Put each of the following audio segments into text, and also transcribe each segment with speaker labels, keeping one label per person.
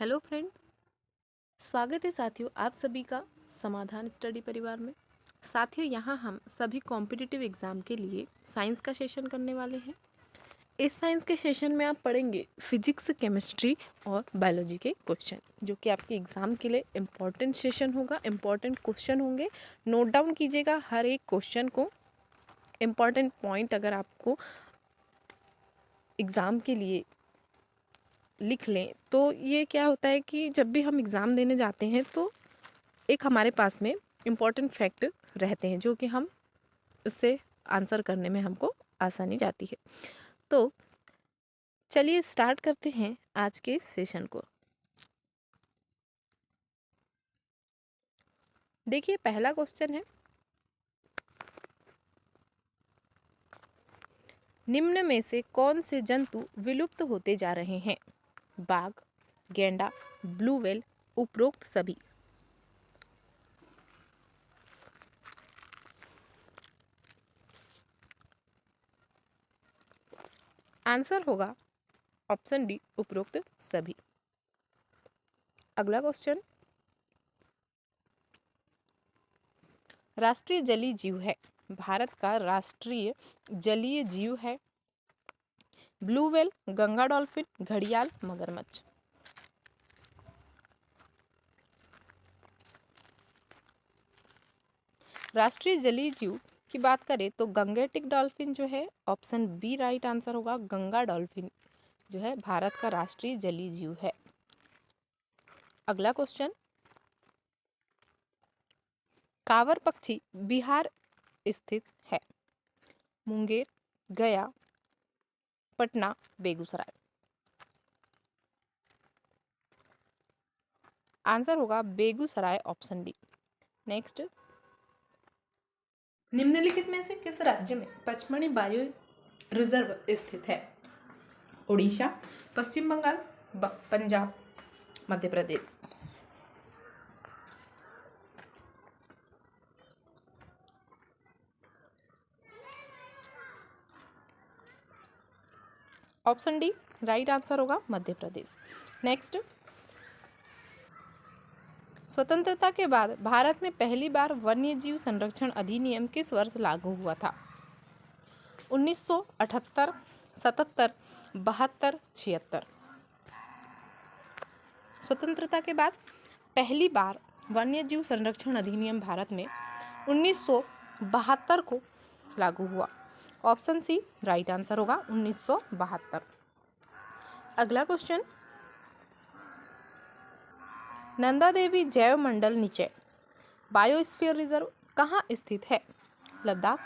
Speaker 1: Hello friend, स्वागत है साथियों आप सभी का समाधान स्टडी परिवार में। साथियों यहाँ हम सभी कॉम्पिटिटिव एग्ज़ाम के लिए साइंस का सेशन करने वाले हैं। इस साइंस के सेशन में आप पढ़ेंगे फिजिक्स, केमिस्ट्री और बायोलॉजी के क्वेश्चन, जो कि आपके एग्ज़ाम के लिए इम्पॉर्टेंट सेशन होगा, इम्पॉर्टेंट क्वेश्चन होंगे। नोट डाउन कीजिएगा हर एक क्वेश्चन को। इम्पॉर्टेंट पॉइंट अगर आपको एग्ज़ाम के लिए लिख लें तो ये क्या होता है कि जब भी हम एग्ज़ाम देने जाते हैं तो एक हमारे पास में इम्पॉर्टेंट फैक्ट रहते हैं जो कि हम उससे आंसर करने में हमको आसानी जाती है। तो चलिए स्टार्ट करते हैं आज के सेशन को। देखिए पहला क्वेश्चन है, निम्न में से कौन से जंतु विलुप्त होते जा रहे हैं? बाघ, गैंडा, ब्लू व्हेल, उपरोक्त सभी। आंसर होगा ऑप्शन डी, उपरोक्त सभी। अगला क्वेश्चन, राष्ट्रीय जलीय जीव है, भारत का राष्ट्रीय जलीय जीव है। ब्लू व्हेल, गंगा डॉल्फिन, घड़ियाल, मगरमच्छ। राष्ट्रीय जलीय जीव की बात करें तो गंगेटिक डॉल्फिन जो है ऑप्शन बी राइट आंसर होगा। गंगा डॉल्फिन जो है भारत का राष्ट्रीय जलीय जीव है। अगला क्वेश्चन, कांवर पक्षी बिहार स्थित है? मुंगेर, गया, पटना, बेगूसराय। आंसर होगा बेगूसराय, ऑप्शन डी। नेक्स्ट, निम्नलिखित में से किस राज्य में पचमढ़ी बायो रिजर्व स्थित है? उड़ीसा, पश्चिम Bengal, Punjab, Madhya Pradesh. Option D right answer होगा, मध्य प्रदेश। नेक्स्ट, स्वतंत्रता के बाद भारत में पहली बार वन्यजीव संरक्षण अधिनियम किस वर्ष लागू हुआ था? 1978, 77, 72, 76। स्वतंत्रता के बाद पहली बार वन्यजीव संरक्षण अधिनियम भारत में 1972 को लागू हुआ। ऑप्शन सी राइट आंसर होगा, 1972। अगला क्वेश्चन, नंदा देवी जैव मंडल निचय बायोस्फीयर रिजर्व कहाँ स्थित है? लद्दाख,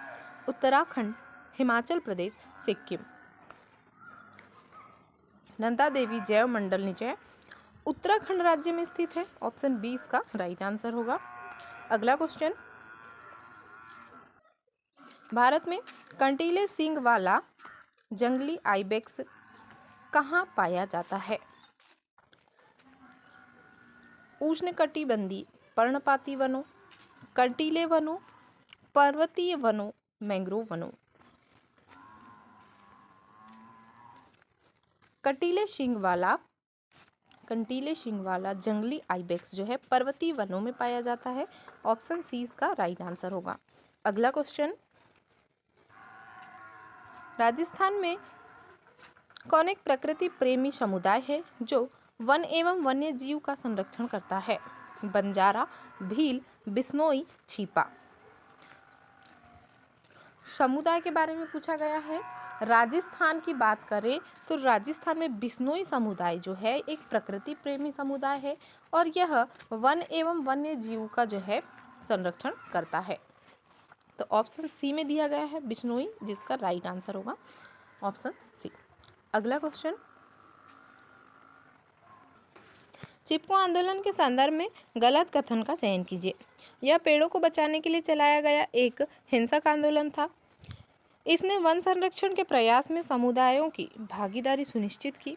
Speaker 1: उत्तराखंड, हिमाचल प्रदेश, सिक्किम। नंदा देवी जैव मंडल निचय उत्तराखंड राज्य में स्थित है। ऑप्शन बी इसका राइट आंसर होगा। अगला क्वेश्चन, भारत में कंटीले सींग वाला जंगली आइबेक्स कहाँ पाया जाता है? उष्णकटिबंधीय पर्णपाती वनों, कंटीले वनों, पर्वतीय वनों, मैंग्रोव वनों। कंटीले सींग वाला जंगली आइबेक्स जो है पर्वतीय वनों में पाया जाता है। ऑप्शन सी इसका राइट आंसर होगा। अगला क्वेश्चन, राजस्थान में कौन एक प्रकृति प्रेमी समुदाय है जो वन एवं वन्य जीव का संरक्षण करता है? बंजारा, भील, बिश्नोई, छिपा। समुदाय के बारे में पूछा गया है। राजस्थान की बात करें तो राजस्थान में बिश्नोई समुदाय जो है एक प्रकृति प्रेमी समुदाय है और यह वन एवं वन्य जीव का जो है संरक्षण करता है। तो ऑप्शन सी में दिया गया है बिश्नोई, जिसका राइट आंसर होगा ऑप्शन सी। अगला क्वेश्चन, चिपको आंदोलन के संदर्भ में गलत कथन का चयन कीजिए। यह पेड़ों को बचाने के लिए चलाया गया एक हिंसक आंदोलन था। इसने वन संरक्षण के प्रयास में समुदायों की भागीदारी सुनिश्चित की।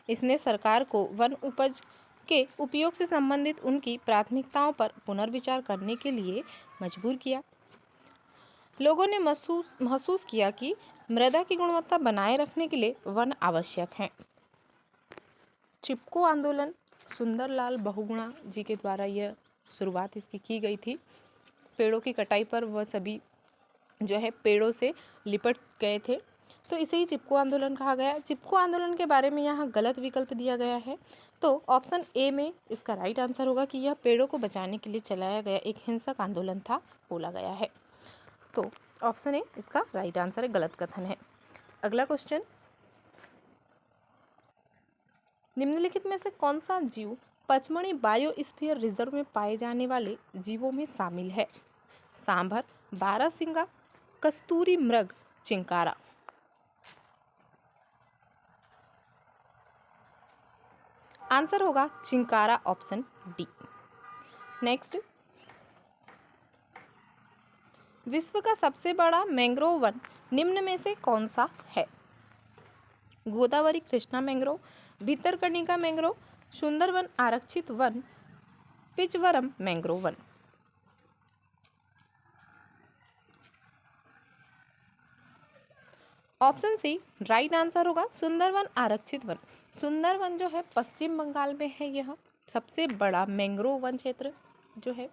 Speaker 1: इसने सरकार को वन उपज के उपयोग से संबंधित उनकी प्राथमिकताओं पर पुनर्विचार करने के लिए मजबूर किया। लोगों ने महसूस किया कि मृदा की गुणवत्ता बनाए रखने के लिए वन आवश्यक है। चिपको आंदोलन सुंदरलाल बहुगुणा जी के द्वारा यह शुरुआत इसकी की गई थी। पेड़ों की कटाई पर वह सभी जो है पेड़ों से लिपट गए थे, तो इसे ही चिपको आंदोलन कहा गया। चिपको आंदोलन के बारे में यहाँ गलत विकल्प दिया गया है, तो ऑप्शन ए में इसका राइट आंसर होगा कि यह पेड़ों को बचाने के लिए चलाया गया एक हिंसक आंदोलन था बोला गया है। तो ऑप्शन ए इसका राइट आंसर है, गलत कथन है। अगला क्वेश्चन, निम्नलिखित में से कौन सा जीव पचमढ़ी बायोस्फीयर रिजर्व में पाए जाने वाले जीवों में शामिल है? सांभर, बारहसिंगा, कस्तूरी मृग, चिंकारा। आंसर होगा चिंकारा, ऑप्शन डी। नेक्स्ट, विश्व का सबसे बड़ा मैंग्रोव वन निम्न में से कौन सा है? गोदावरी कृष्णा मैंग्रोव, भितरकनिका मैंग्रोव, सुंदरवन आरक्षित वन, पिचवरम मैंग्रोव वन। ऑप्शन सी राइट आंसर होगा, सुंदरवन आरक्षित वन। सुंदरवन जो है पश्चिम बंगाल में है, यह सबसे बड़ा मैंग्रोव वन क्षेत्र जो है,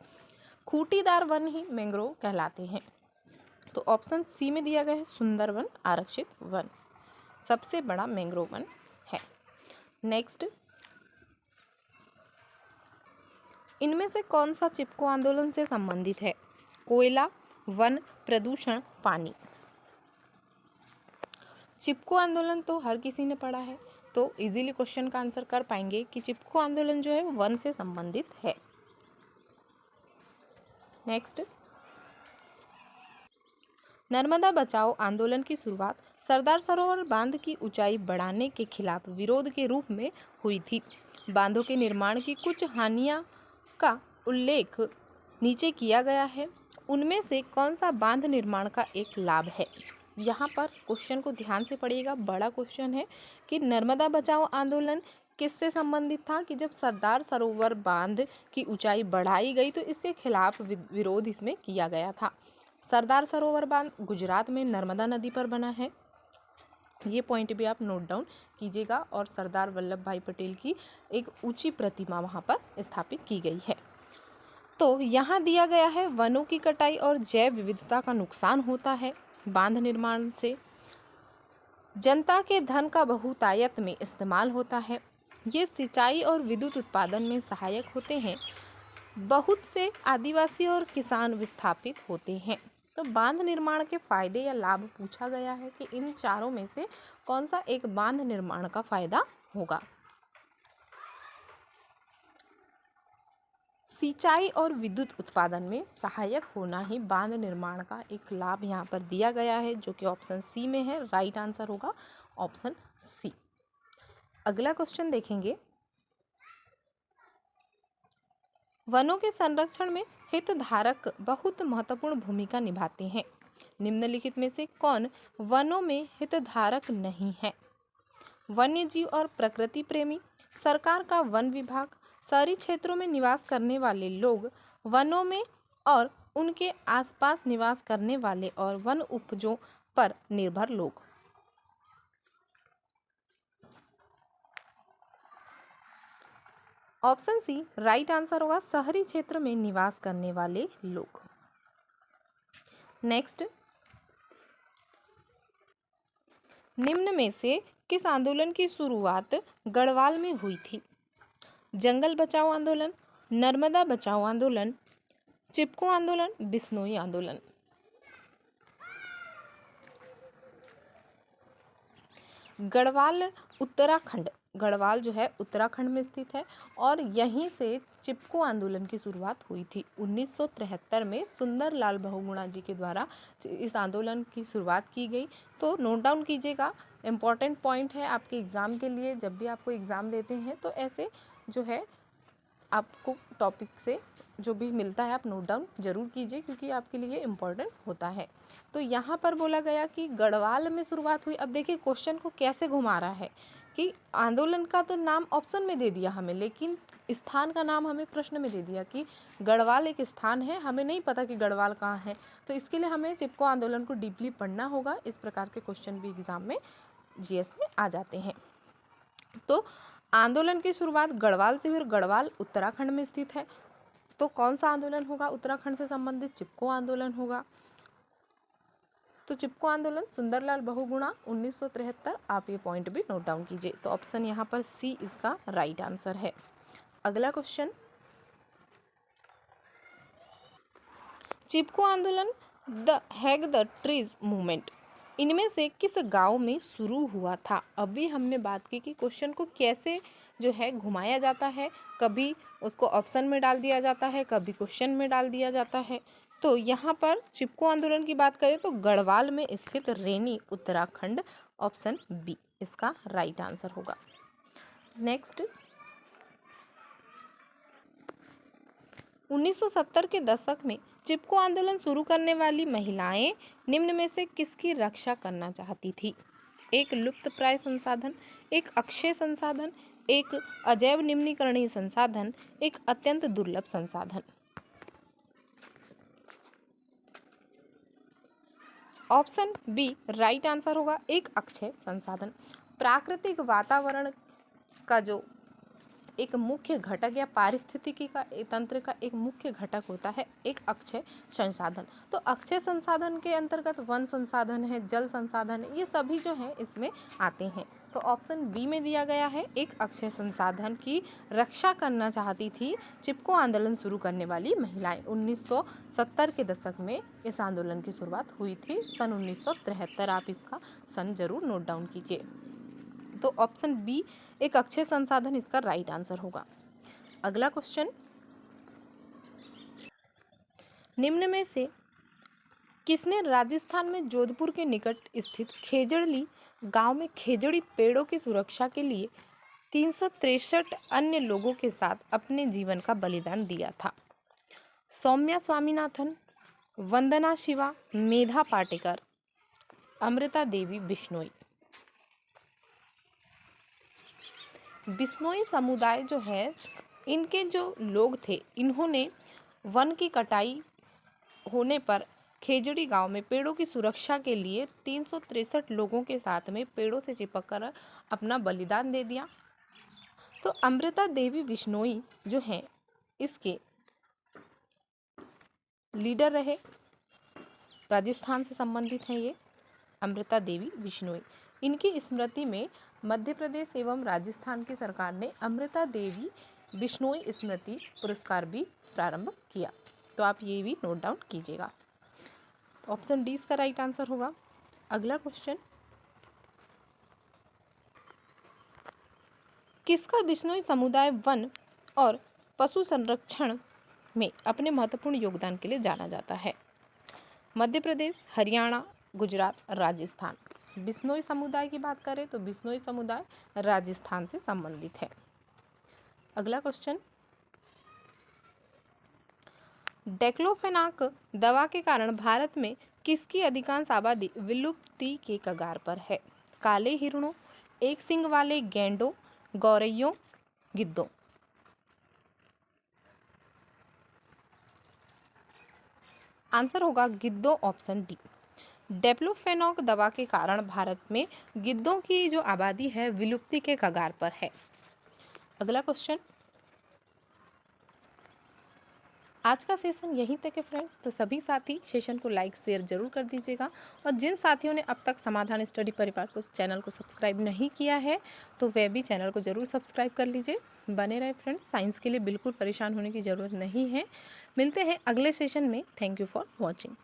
Speaker 1: खूंटीदार वन ही मैंग्रोव कहलाते हैं। तो ऑप्शन सी में दिया गया है सुंदरवन आरक्षित वन सबसे बड़ा मैंग्रोव वन है। नेक्स्ट, इनमें से कौन सा चिपको आंदोलन से संबंधित है? कोयला, वन, प्रदूषण, पानी। चिपको आंदोलन तो हर किसी ने पढ़ा है, तो इजीली क्वेश्चन का आंसर कर पाएंगे कि चिपको आंदोलन जो है वन से संबंधित है। नेक्स्ट, नर्मदा बचाओ आंदोलन की शुरुआत सरदार सरोवर बांध की ऊंचाई बढ़ाने के खिलाफ विरोध के रूप में हुई थी। बांधों के निर्माण की कुछ हानियां का उल्लेख नीचे किया गया है, उनमें से कौन सा बांध निर्माण का एक लाभ है? यहाँ पर क्वेश्चन को ध्यान से पढ़िएगा, बड़ा क्वेश्चन है कि नर्मदा बचाओ आंदोलन किससे संबंधित था कि जब सरदार सरोवर बांध की ऊंचाई बढ़ाई गई तो इसके खिलाफ विरोध इसमें किया गया था। सरदार सरोवर बांध गुजरात में नर्मदा नदी पर बना है, ये पॉइंट भी आप नोट डाउन कीजिएगा। और सरदार वल्लभ भाई पटेल की एक ऊंची प्रतिमा वहाँ पर स्थापित की गई है। तो यहाँ दिया गया है वनों की कटाई और जैव विविधता का नुकसान होता है बांध निर्माण से, जनता के धन का बहुतायत में इस्तेमाल होता है, ये सिंचाई और विद्युत उत्पादन में सहायक होते हैं, बहुत से आदिवासी और किसान विस्थापित होते हैं। तो बांध निर्माण के फायदे या लाभ पूछा गया है कि इन चारों में से कौन सा एक बांध निर्माण का फायदा होगा? सिंचाई और विद्युत उत्पादन में सहायक होना ही बांध निर्माण का एक लाभ यहाँ पर दिया गया है, जो कि ऑप्शन सी में है। राइट आंसर होगा ऑप्शन सी। अगला क्वेश्चन देखेंगे, वनों के संरक्षण में हितधारक बहुत महत्वपूर्ण भूमिका निभाते हैं। निम्नलिखित में से कौन वनों में हितधारक नहीं है? वन्य जीव और प्रकृति प्रेमी, सरकार का वन विभाग, शहरी क्षेत्रों में निवास करने वाले लोग, वनों में और उनके आसपास निवास करने वाले और वन उपजों पर निर्भर लोग। ऑप्शन सी राइट आंसर होगा, शहरी क्षेत्र में निवास करने वाले लोग। नेक्स्ट, निम्न में से किस आंदोलन की शुरुआत गढ़वाल में हुई थी? जंगल बचाओ आंदोलन, नर्मदा बचाओ आंदोलन, चिपको आंदोलन, बिश्नोई आंदोलन। गढ़वाल उत्तराखंड, गढ़वाल जो है उत्तराखंड में स्थित है और यहीं से चिपको आंदोलन की शुरुआत हुई थी। 1973 में सुंदरलाल बहुगुणा जी के द्वारा इस आंदोलन की शुरुआत की गई। तो नोट डाउन कीजिएगा, इम्पॉर्टेंट पॉइंट है आपके एग्ज़ाम के लिए। जब भी आपको एग्ज़ाम देते हैं तो ऐसे जो है आपको टॉपिक से जो भी मिलता है आप नोट डाउन जरूर कीजिए, क्योंकि आपके लिए इम्पोर्टेंट होता है। तो यहाँ पर बोला गया कि गढ़वाल में शुरुआत हुई। अब देखिए क्वेश्चन को कैसे घुमा रहा है कि आंदोलन का तो नाम ऑप्शन में दे दिया हमें, लेकिन स्थान का नाम हमें प्रश्न में दे दिया कि गढ़वाल एक स्थान है, हमें नहीं पता कि गढ़वाल कहाँ है। तो इसके लिए हमें चिपको आंदोलन को डीपली पढ़ना होगा। इस प्रकार के क्वेश्चन भी एग्ज़ाम में जीएस में आ जाते हैं। तो आंदोलन की शुरुआत गढ़वाल से हुई और गढ़वाल उत्तराखंड में स्थित है। तो कौन सा आंदोलन होगा उत्तराखंड से संबंधित? चिपको आंदोलन होगा। तो चिपको आंदोलन सुंदरलाल बहुगुणा 1973। आप ये पॉइंट भी नोट डाउन कीजिए। तो ऑप्शन यहाँ पर सी इसका राइट आंसर है। अगला क्वेश्चन, चिपको आंदोलन, the hug the trees movement, इनमें से किस गांव में शुरू हुआ था? अभी हमने बात की कि क्वेश्चन को कैसे जो है घुमाया जाता है, कभी उसको ऑप्शन में डाल दिया जाता है, कभी क्वेश्चन में डाल दिया जाता है। तो यहाँ पर चिपको आंदोलन की बात करें तो गढ़वाल में स्थित रेनी, उत्तराखंड, ऑप्शन बी इसका राइट आंसर होगा। नेक्स्ट, 1970 के दशक में चिपको आंदोलन शुरू करने वाली महिलाएं निम्न में से किसकी रक्षा करना चाहती थी? एक लुप्तप्राय संसाधन, एक अक्षय संसाधन, एक अजैव निम्नीकरणीय संसाधन, एक अत्यंत दुर्लभ संसाधन। ऑप्शन बी राइट आंसर होगा, एक अक्षय संसाधन। प्राकृतिक वातावरण का जो एक मुख्य घटक या पारिस्थितिकी का तंत्र का एक मुख्य घटक होता है एक अक्षय संसाधन। तो अक्षय संसाधन के अंतर्गत वन संसाधन है, जल संसाधन है, ये सभी जो है इसमें आते हैं। तो ऑप्शन बी में दिया गया है, एक अक्षय संसाधन की रक्षा करना चाहती थी चिपको आंदोलन शुरू करने वाली महिलाएं। 1970 के दशक में इस आंदोलन की शुरुआत हुई थी, सन 1973। आप इसका सन जरूर नोट डाउन कीजिए। तो ऑप्शन बी एक अक्षय संसाधन इसका राइट आंसर होगा। अगला क्वेश्चन, निम्न में से किसने राजस्थान में जोधपुर के निकट स्थित खेजड़ली गांव में खेजड़ी पेड़ों की सुरक्षा के लिए 363 अन्य लोगों के साथ अपने जीवन का बलिदान दिया था? सौम्या स्वामीनाथन, वंदना शिवा, मेधा पाटेकर, अमृता देवी बिश्नोई। बिश्नोई समुदाय जो है, इनके जो लोग थे, इन्होंने वन की कटाई होने पर खेजड़ी गांव में पेड़ों की सुरक्षा के लिए 363 लोगों के साथ में पेड़ों से चिपक कर अपना बलिदान दे दिया। तो अमृता देवी बिश्नोई जो हैं इसके लीडर रहे, राजस्थान से संबंधित हैं ये अमृता देवी बिश्नोई। इनकी स्मृति में मध्य प्रदेश एवं राजस्थान की सरकार ने अमृता देवी बिश्नोई स्मृति पुरस्कार भी प्रारंभ किया। तो आप ये भी नोट डाउन कीजिएगा। ऑप्शन डी इसका राइट आंसर होगा। अगला क्वेश्चन, किसका बिश्नोई समुदाय वन और पशु संरक्षण में अपने महत्वपूर्ण योगदान के लिए जाना जाता है? मध्य प्रदेश, हरियाणा, गुजरात, राजस्थान। बिश्नोई समुदाय की बात करें तो बिश्नोई समुदाय राजस्थान से संबंधित है। अगला क्वेश्चन, डेक्लोफेनाक दवा के कारण भारत में किसकी अधिकांश आबादी विलुप्ति के कगार पर है? काले हिरणों, एक सींग वाले गैंडों, गौरैयों, गिद्धों। आंसर होगा गिद्धों, ऑप्शन डी। डेक्लोफेनाक दवा के कारण भारत में गिद्धों की जो आबादी है विलुप्ति के कगार पर है। अगला क्वेश्चन, आज का सेशन यहीं तक है फ्रेंड्स। तो सभी साथी सेशन को लाइक शेयर जरूर कर दीजिएगा, और जिन साथियों ने अब तक समाधान स्टडी परिवार को चैनल को सब्सक्राइब नहीं किया है तो वे भी चैनल को जरूर सब्सक्राइब कर लीजिए। बने रहे फ्रेंड्स, साइंस के लिए बिल्कुल परेशान होने की ज़रूरत नहीं है। मिलते हैं अगले सेशन में। Thank you for watching.